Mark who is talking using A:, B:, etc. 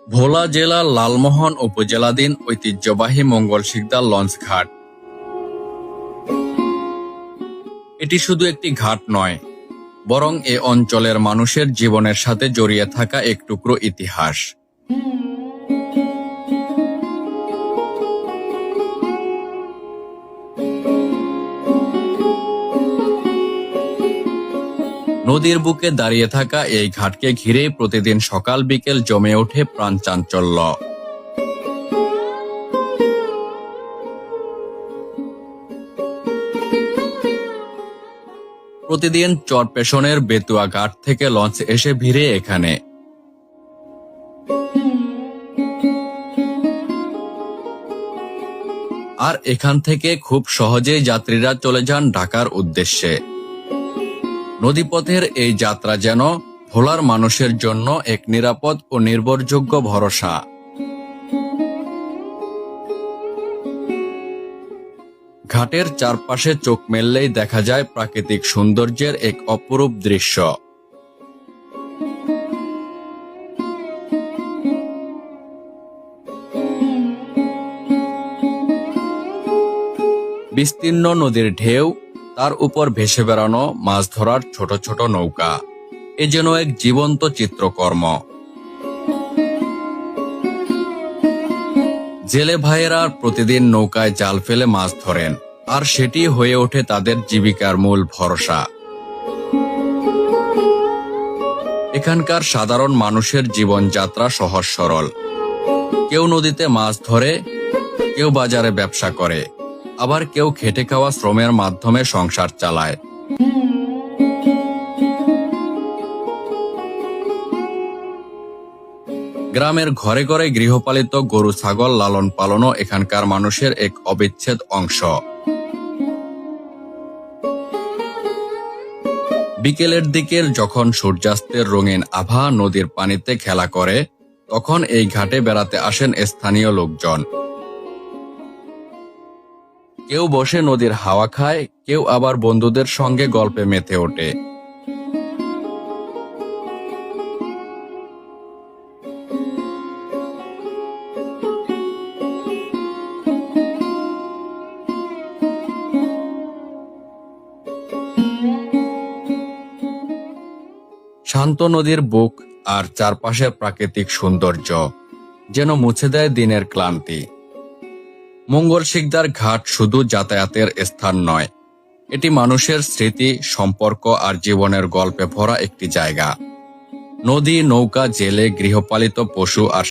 A: ভোলা জেলার লালমোহন উপজেলাধীন ঐতিহ্যবাহী মঙ্গল শিকদার লঞ্চ ঘাট। এটি শুধু একটি ঘাট নয়, বরং এ অঞ্চলের মানুষের জীবনের সাথে জড়িয়ে থাকা এক টুকরো ইতিহাস। নদীর বুকে দাঁড়িয়ে থাকা এই ঘাটকে ঘিরে প্রতিদিন সকাল বিকেল জমে ওঠে প্রাণচাঞ্চল্য। প্রতিদিন চরপেশনের বেতুয়া ঘাট থেকে লঞ্চ এসে ভিড়ে এখানে। আর এখান থেকে খুব সহজেই যাত্রীরা চলে যান ঢাকার উদ্দেশ্যে। নদীপথের এই যাত্রা যেন ভোলার মানুষের জন্য এক নিরাপদ ও নির্ভরযোগ্য ভরসা। ঘাটের চারপাশে চোখ মেললেই দেখা যায় প্রাকৃতিক সৌন্দর্যের এক অপরূপ দৃশ্য। বিস্তীর্ণ নদীর ঢেউ, তার উপর ভেসে বেড়ানো মাছ ধরার ছোট ছোট নৌকা, এ যেন এক জীবন্ত চিত্রকর্ম। জেলে ভাইয়েরা প্রতিদিন নৌকায় জাল ফেলে মাছ ধরেন, আর সেটি হয়ে ওঠে তাদের জীবিকার মূল ভরসা। এখানকার সাধারণ মানুষের জীবনযাত্রা সহজ সরল। কেউ নদীতে মাছ ধরে, কেউ বাজারে ব্যবসা করে, আবার কেউ খেটে খাওয়া শ্রমের মাধ্যমে সংসার চালায়। গ্রামের ঘরে ঘরে গৃহপালিত গরু ছাগল লালন পালনও এখানকার মানুষের এক অবিচ্ছেদ্য অংশ। বিকেলের দিকের যখন সূর্যাস্তের রঙিন আভা নদীর পানিতে খেলা করে, তখন এই ঘাটে বেড়াতে আসেন স্থানীয় লোকজন। কেউ বসে নদীর হাওয়া খায়, কেউ আবার বন্ধুদের সঙ্গে গল্পে মেতে ওঠে। শান্ত নদীর বুক আর চারপাশের প্রাকৃতিক সৌন্দর্য যেন মুছে দেয় দিনের ক্লান্তি। মঙ্গল শিকদার ঘাট শুধু যাতায়াতের স্থান নয়, এটি মানুষের স্মৃতি, সম্পর্ক আর জীবনের গল্পে ভরা একটি জায়গা। নদী, নৌকা, জেলে, গৃহপালিত পশু আর